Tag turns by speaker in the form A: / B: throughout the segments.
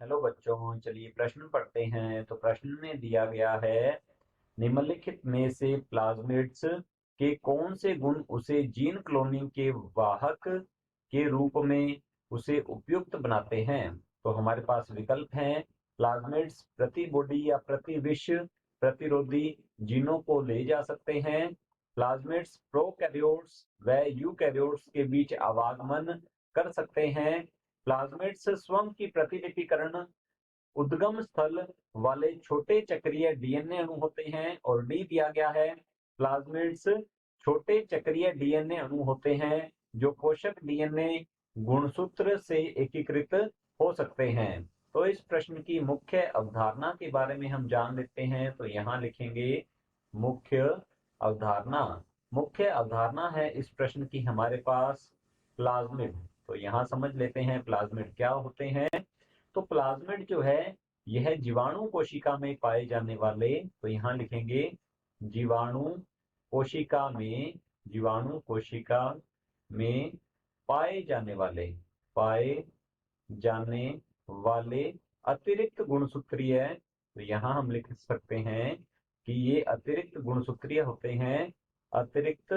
A: Hello बच्चों, चलिए प्रश्न पढ़ते हैं। तो प्रश्न में दिया गया है, निम्नलिखित में से प्लाज्मिड्स के कौन से गुण उसे जीन क्लोनिंग के वाहक के रूप में उसे उपयुक्त बनाते हैं। तो हमारे पास विकल्प हैं। प्लाज्मिड्स प्रतिबॉडी या प्रतिविष प्रतिरोधी जीनों को ले जा सकते हैं। प्लाज्मिड्स प्रोकैरियोट्स व यूकैरियोट्स के बीच आवागमन कर सकते हैं। प्लाज्मिड्स स्वयं की प्रतिलिपिकरण उद्गम स्थल वाले छोटे चक्रीय डीएनए अणु होते हैं। और डी दिया गया है, प्लाज्मिड्स छोटे चक्रीय डीएनए अणु होते हैं जो पोषक डीएनए गुणसूत्र से एकीकृत हो सकते हैं। तो इस प्रश्न की मुख्य अवधारणा के बारे में हम जान लेते हैं। तो यहाँ लिखेंगे मुख्य अवधारणा। मुख्य अवधारणा है इस प्रश्न की हमारे पास प्लाज्मिड। तो यहाँ समझ लेते हैं प्लाज्मिड क्या होते हैं। तो प्लाज्मिड जो है यह जीवाणु कोशिका में पाए जाने वाले, तो यहाँ लिखेंगे जीवाणु कोशिका में, जीवाणु कोशिका में पाए जाने वाले अतिरिक्त गुणसूत्रीय। तो यहाँ हम लिख सकते हैं कि ये अतिरिक्त गुणसूत्रीय होते हैं। अतिरिक्त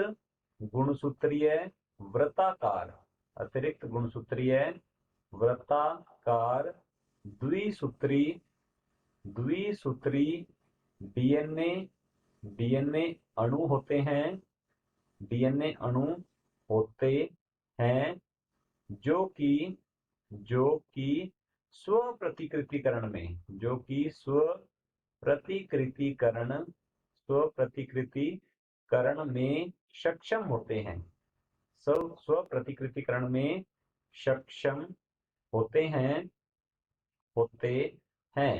A: गुणसूत्रीय वृत्ताकार, अतिरिक्त गुणसूत्रीय वृत्ताकार द्विसूत्री द्विसूत्री डीएनए डीएनए अणु होते हैं। डीएनए अणु होते हैं जो कि स्व प्रतिकृतिकरण में, जो कि स्व प्रतिकृतिकरण में सक्षम होते हैं। स्व प्रतिकृतिकरण में सक्षम होते हैं।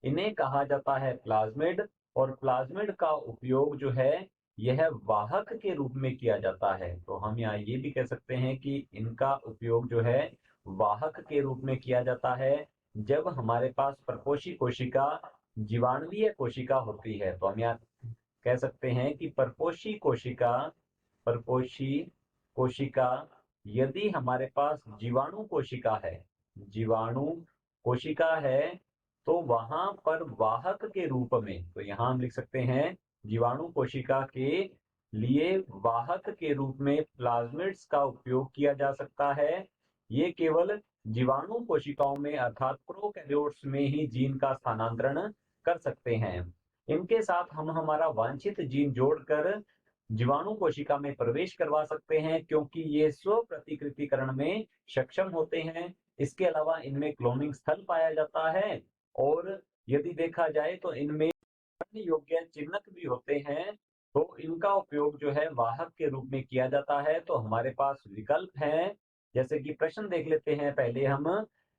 A: इन्हें कहा जाता है प्लाज्मिड। और प्लाज्मिड का उपयोग जो है यह वाहक के रूप में किया जाता है। तो हम यहाँ ये भी कह सकते हैं कि इनका उपयोग जो है वाहक के रूप में किया जाता है जब हमारे पास परपोषी कोशिका जीवाणुवीय कोशिका होती है। तो हम यहाँ कह सकते हैं कि परपोषी कोशिका यदि हमारे पास जीवाणु कोशिका है तो वहां पर वाहक के रूप में, तो यहां हम लिख सकते हैं जीवाणु कोशिका के लिए वाहक के रूप में प्लाज्मिड्स का उपयोग किया जा सकता है। ये केवल जीवाणु कोशिकाओं में अर्थात प्रोकैरियोट्स में ही जीन का स्थानांतरण कर सकते हैं। इनके साथ हम हमारा वांछित जीन जोड़कर जीवाणु कोशिका में प्रवेश करवा सकते हैं क्योंकि ये स्व प्रतिकृतिकरण में सक्षम होते हैं। इसके अलावा इनमें क्लोनिंग स्थल पाया जाता है और यदि देखा जाए तो इनमें योग्य चिन्हक भी होते हैं। तो इनका उपयोग जो है वाहक के रूप में किया जाता है। तो हमारे पास विकल्प हैं, जैसे कि प्रश्न देख लेते हैं। पहले हम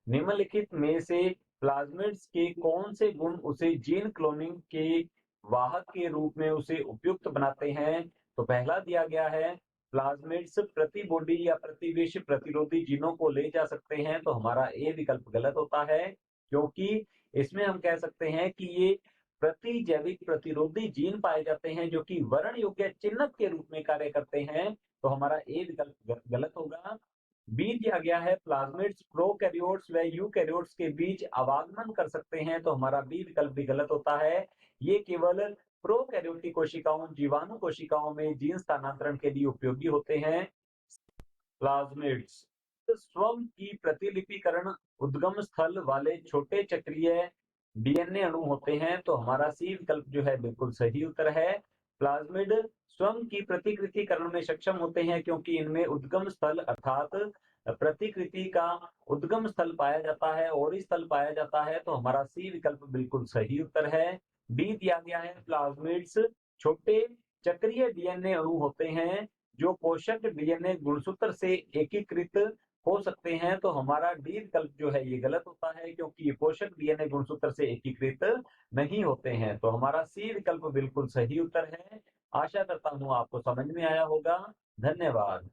A: निम्नलिखित में से प्लाज्मिड्स के कौन से गुण उसे जीन क्लोनिंग के वाहक के रूप में उसे उपयुक्त बनाते हैं। तो पहला दिया गया है, प्लाज्मिड्स प्रतिबॉडी या प्रतिविष प्रतिरोधी जीनों को ले जा सकते हैं। तो हमारा ए विकल्प गलत होता है क्योंकि इसमें हम कह सकते हैं कि ये प्रतिजैविक प्रतिरोधी जीन पाए जाते हैं जो कि वर्ण योग्य चिन्हक के रूप में कार्य करते हैं। तो हमारा ए विकल्प गलत होगा। बी दिया गया है, प्लाज्मिड्स प्रोकैरियोट्स व यूकैरियोट्स के बीच आवागमन कर सकते हैं। तो हमारा बी विकल्प भी गलत होता है। ये केवल प्रोकैरियोटिक कोशिकाओं, जीवाणु कोशिकाओं में जीन स्थानांतरण के लिए उपयोगी होते हैं। प्लाज्मिड्स स्वयं की प्रतिलिपिकरण उद्गम स्थल वाले छोटे चक्रीय डीएनए अणु होते हैं। तो हमारा सी विकल्प जो है बिल्कुल सही उत्तर है। प्लाज्मिड स्वयं की प्रतिकृतिकरण में सक्षम होते हैं क्योंकि इनमें उद्गम स्थल अर्थात प्रतिकृति का उद्गम स्थल पाया जाता है और स्थल पाया जाता है। तो हमारा सी विकल्प बिल्कुल सही उत्तर है। डी दिया गया है, प्लाज्मिड्स छोटे चक्रीय डीएनए अणु होते हैं जो पोषक डीएनए गुणसूत्र से एकीकृत हो सकते हैं। तो हमारा डी विकल्प जो है ये गलत होता है क्योंकि ये पोषक डीएनए गुणसूत्र से एकीकृत नहीं होते हैं। तो हमारा सी विकल्प बिल्कुल सही उत्तर है। आशा करता हूं आपको समझ में आया होगा। धन्यवाद।